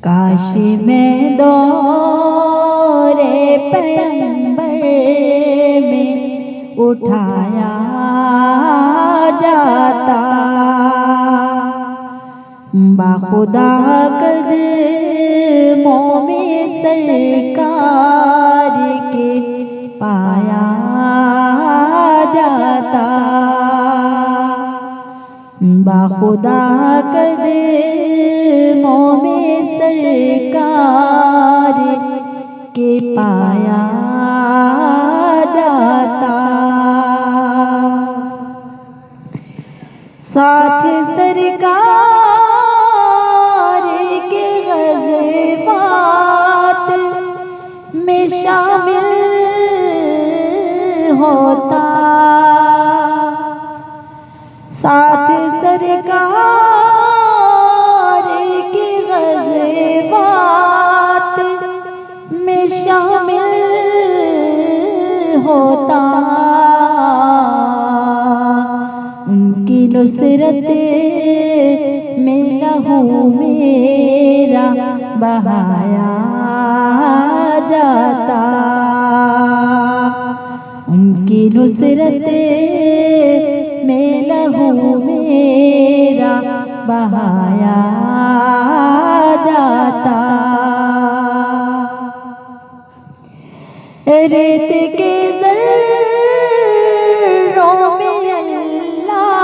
काश मैं दौरे पैगंबर में उठाया जाता, बाखुदा कदमों में सरकार के पाया जाता, बाखुदा कदमों में सरकार के पाया जाता। साथ सरकार के ग़ज़वात में शामिल होता, साथ सरकार के ग़ज़वात में शामिल होता, उनकी नुसरत में लहू मेरा बहाया जाता, उनकी नुसरत में लहू मेरा बहाया जाता। रेत के ज़र्रों में अल्लाह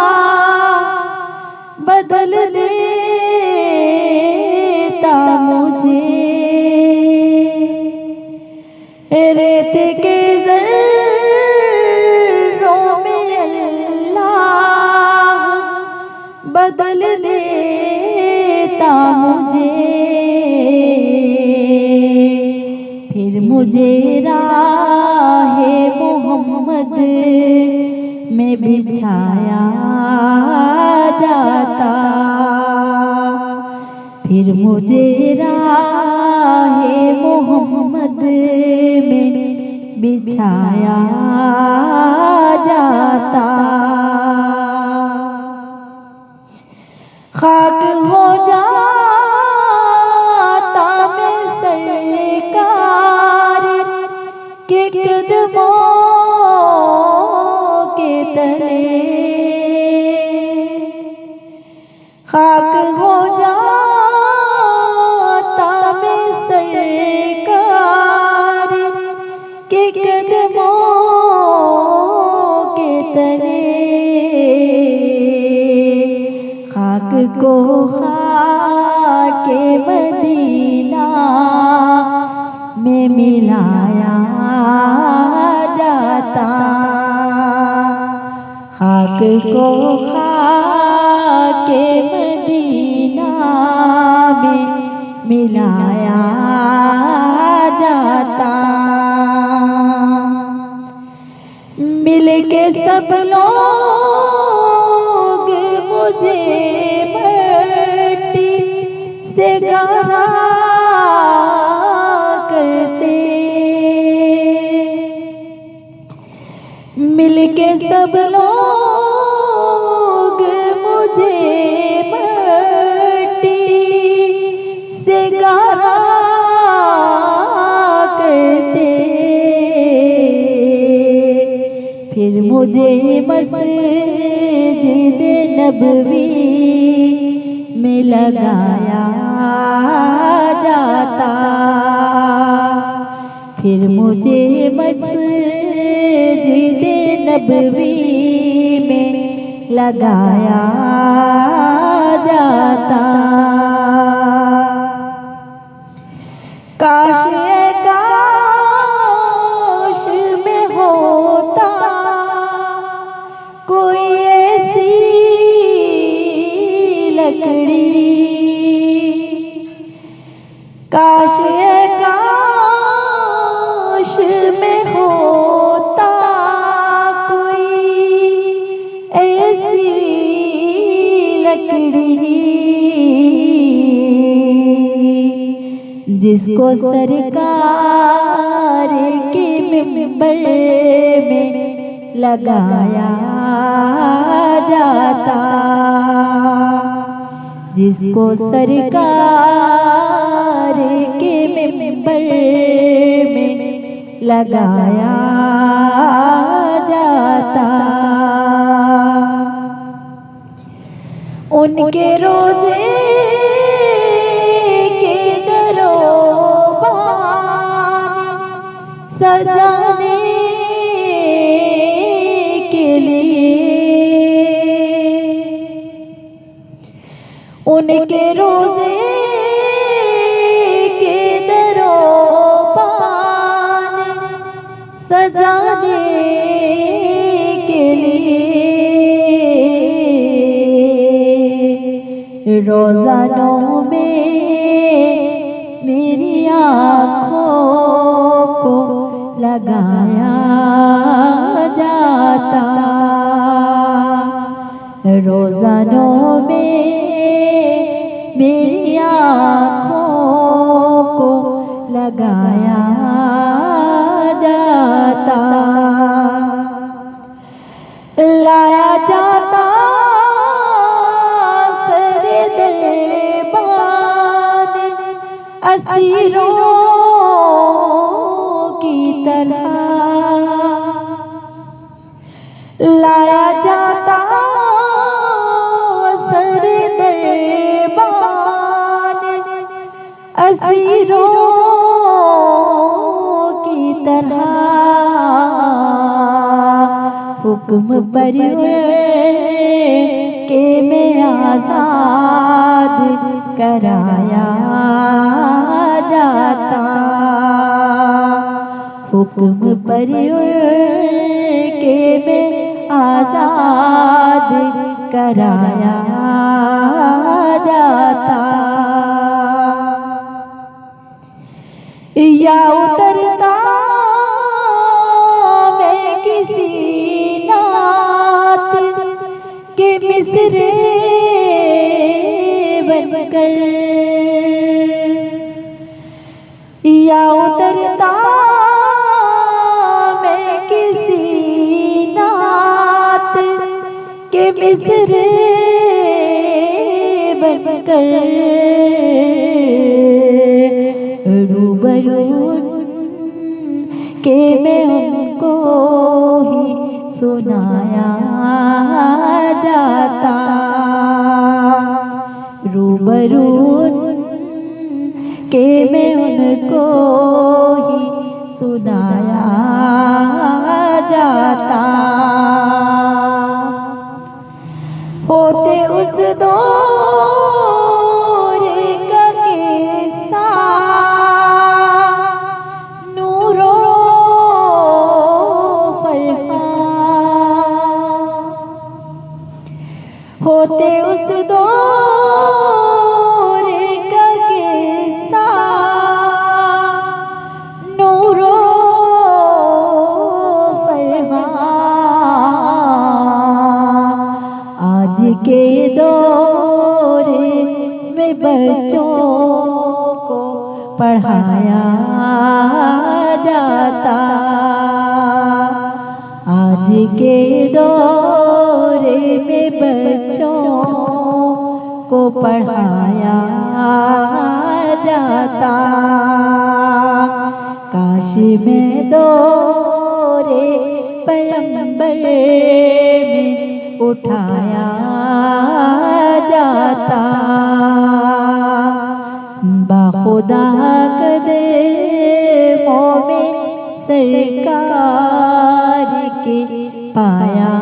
बदल देता मुझे, रेत के ज़र्रों में अल्लाह बदल देता मुझे, फिर मुझे राहे मोहम्मद में बिछाया जाता, फिर मुझे राहे मोहम्मद में बिछाया जाता। खाक हो जाता मैं सरकार के कदमों के तले, खाक हो जाता मैं सरकार के कदमों के तले, खाक को खाके मदीना में मिलाया जाता, खाक को खाके मदीना में मिलाया जाता। मिल के सब लोग मुझे मट्टी से गारा करते, मिल के सब लोग मुझे मट्टी से गारा करते, फिर मुझे मस्जिद नबवी में लगाया जाता, फिर मुझे मस्जिद नबवी में लगाया जाता। काश काश में होता कोई ऐसी लकड़ी, काश काश में होता कोई ऐसी लकड़ी, जिसको सरकार के मिंबर में लगाया जाता, जिसको सरकार लगाया जाता। उनके रोज़े के दरोबान सजाने के लिए, उनके रोज़े के दरोबान सजाने के लिए रोज़ानों में मेरी आँखों को लगाया जाता। रोज़ानों में मेरी आँखों को लगाया जाता। लाया जाता सरे दरबान असीरों की तरह, लाया जाता सरे दरबान असीरों की तरह। हुक्म पर के में आज़ाद कराया जाता। हुक्म पर के में आज़ाद कराया जाता। या उतरता मैं किसी नात के मिसरे बनकर, या उतरता मैं किसी नात के मिसरे बनकर, रूबरू के मैं उनको ही सुनाया जाता। रूबरू के मैं उनको ही सुनाया जाता। होते उस दौर का किस्सा नूरो फरहान, होते उस दौर का किस्सा नूरो फरहान। आज के दौर में बच्चों को पढ़ाया जाता। आज के दौर में बच्चों को पढ़ाया जाता। काश में दौरे पैगंबर में उठाया जाता। बाखुदा कदमों में सरकार के पाया